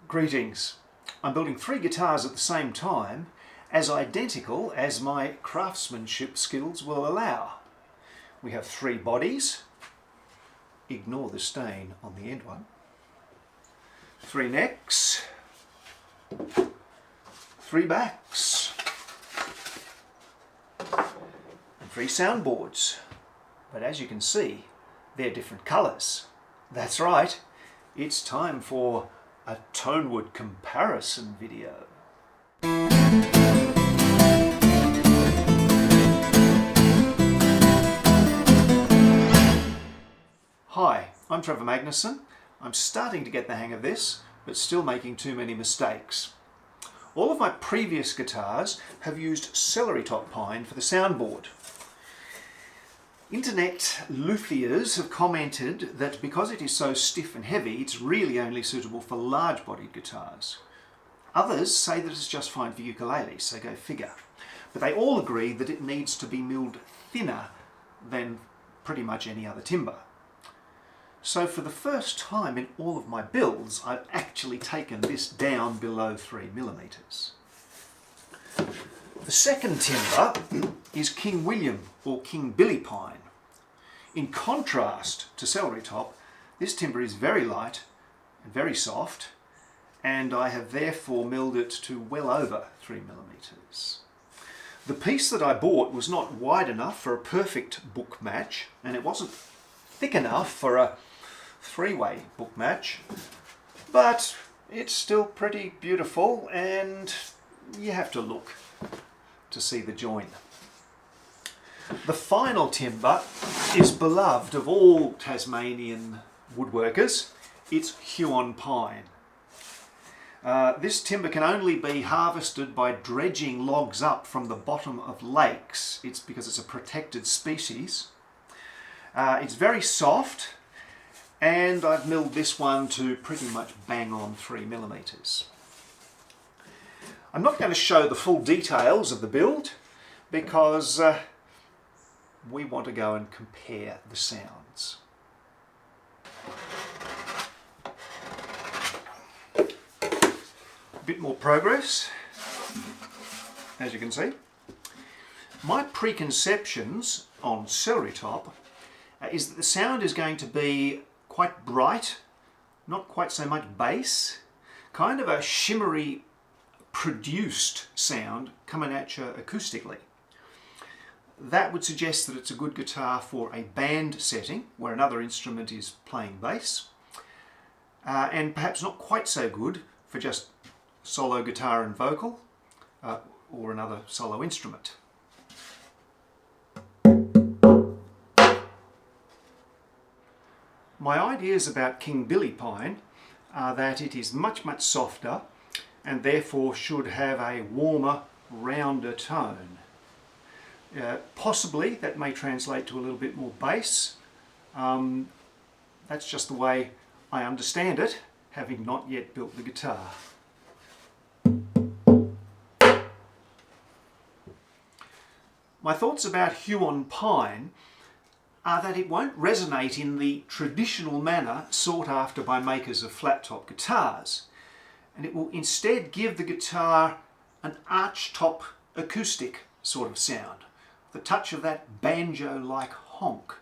Greetings. I'm building 3 guitars at the same time, as identical as my craftsmanship skills will allow. We have 3 bodies, ignore the stain on the end one, 3 necks, 3 backs, and 3 soundboards. But as you can see, they're different colours. That's right, it's time for a Tonewood comparison video. Hi, I'm Trevor Magnuson. I'm starting to get the hang of this, but still making too many mistakes. All of my previous guitars have used Celery-top pine for the soundboard. Internet luthiers have commented that because it is so stiff and heavy, it's really only suitable for large-bodied guitars. Others say that it's just fine for ukuleles, so go figure. But they all agree that it needs to be milled thinner than pretty much any other timber. So for the first time in all of my builds, I've actually taken this down below 3mm. The second timber is King William or King Billy pine. In contrast to Celery-top, this timber is very light and very soft, and I have therefore milled it to well over 3mm. The piece that I bought was not wide enough for a perfect book match, and it wasn't thick enough for a 3-way book match, but it's still pretty beautiful, and you have to look to see the join. The final timber is beloved of all Tasmanian woodworkers. It's Huon pine. This timber can only be harvested by dredging logs up from the bottom of lakes. It's because it's a protected species. It's very soft, and I've milled this one to pretty much bang on 3mm. I'm not going to show the full details of the build because we want to go and compare the sounds. A bit more progress, as you can see. My preconceptions on Celery-top is that the sound is going to be quite bright, not quite so much bass, kind of a shimmery produced sound coming at you acoustically. That would suggest that it's a good guitar for a band setting where another instrument is playing bass, and perhaps not quite so good for just solo guitar and vocal or another solo instrument. My ideas about King Billy pine are that it is much softer and therefore should have a warmer, rounder tone. Possibly that may translate to a little bit more bass. That's just the way I understand it, having not yet built the guitar. My thoughts about Huon pine are that it won't resonate in the traditional manner sought after by makers of flat-top guitars, and it will instead give the guitar an arch-top acoustic sort of sound, the touch of that banjo-like honk.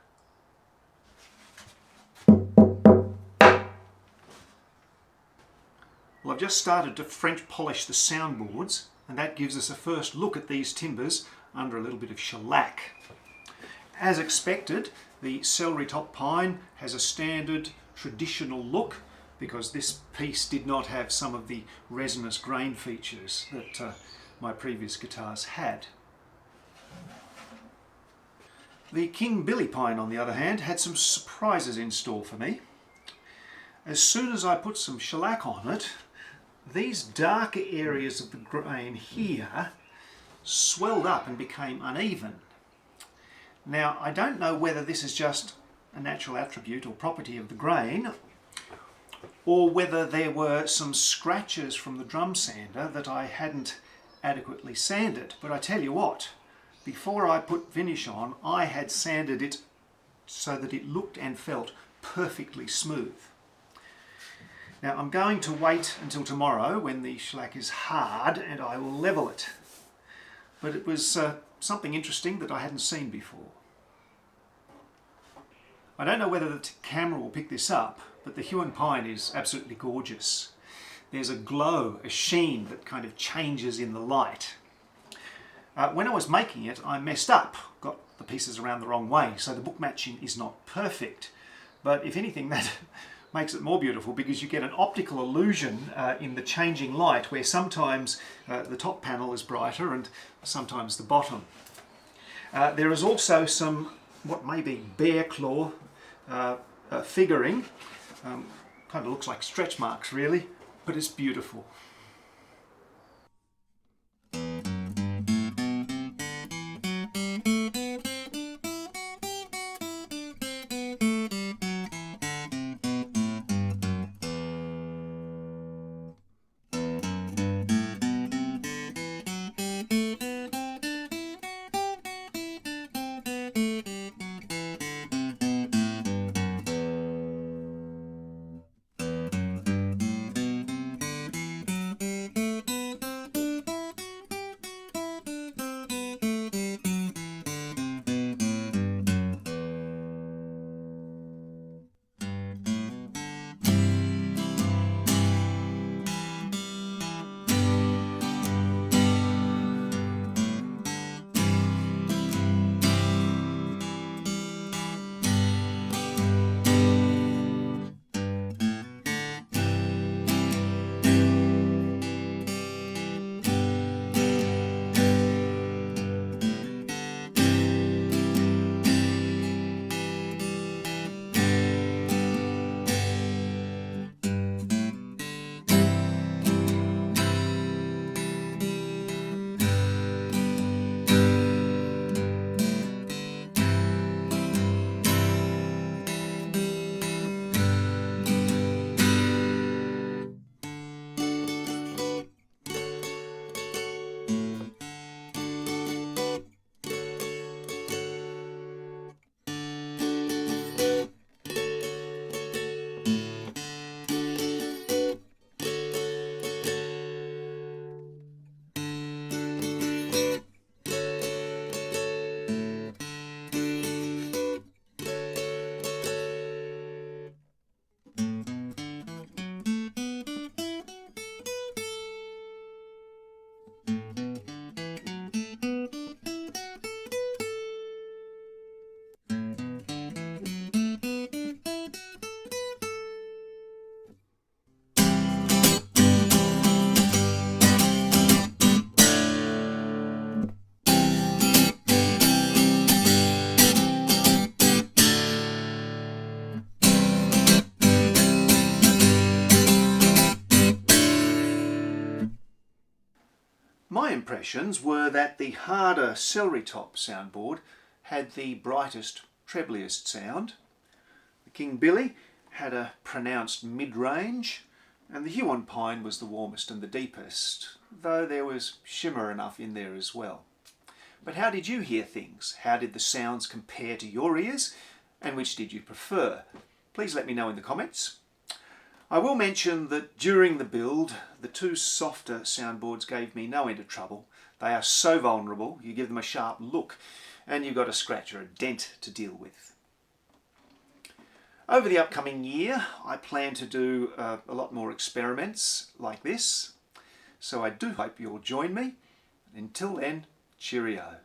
Well, I've just started to French polish the soundboards, and that gives us a first look at these timbers under a little bit of shellac. As expected, the Celery-top pine has a standard traditional look because this piece did not have some of the resinous grain features that my previous guitars had. The King Billy pine, on the other hand, had some surprises in store for me. As soon as I put some shellac on it, these darker areas of the grain here swelled up and became uneven. Now, I don't know whether this is just a natural attribute or property of the grain, or whether there were some scratches from the drum sander that I hadn't adequately sanded. But I tell you what, before I put finish on, I had sanded it so that it looked and felt perfectly smooth. Now I'm going to wait until tomorrow when the shellac is hard and I will level it. But it was something interesting that I hadn't seen before. I don't know whether the camera will pick this up, but the Huon pine is absolutely gorgeous. There's a glow, a sheen that kind of changes in the light. When I was making it, I messed up, got the pieces around the wrong way, so the book matching is not perfect. But if anything, that makes it more beautiful because you get an optical illusion in the changing light where sometimes the top panel is brighter and sometimes the bottom. There is also some what may be bear claw figuring. Kind of looks like stretch marks really, but it's beautiful. My impressions were that the harder Celery-top soundboard had the brightest, trebliest sound. The King Billy had a pronounced mid-range, and the Huon pine was the warmest and the deepest, though there was shimmer enough in there as well. But how did you hear things? How did the sounds compare to your ears? And which did you prefer? Please let me know in the comments. I will mention that during the build, the two softer soundboards gave me no end of trouble. They are so vulnerable, you give them a sharp look and you've got a scratch or a dent to deal with. Over the upcoming year, I plan to do a lot more experiments like this, so I do hope you'll join me. Until then, cheerio.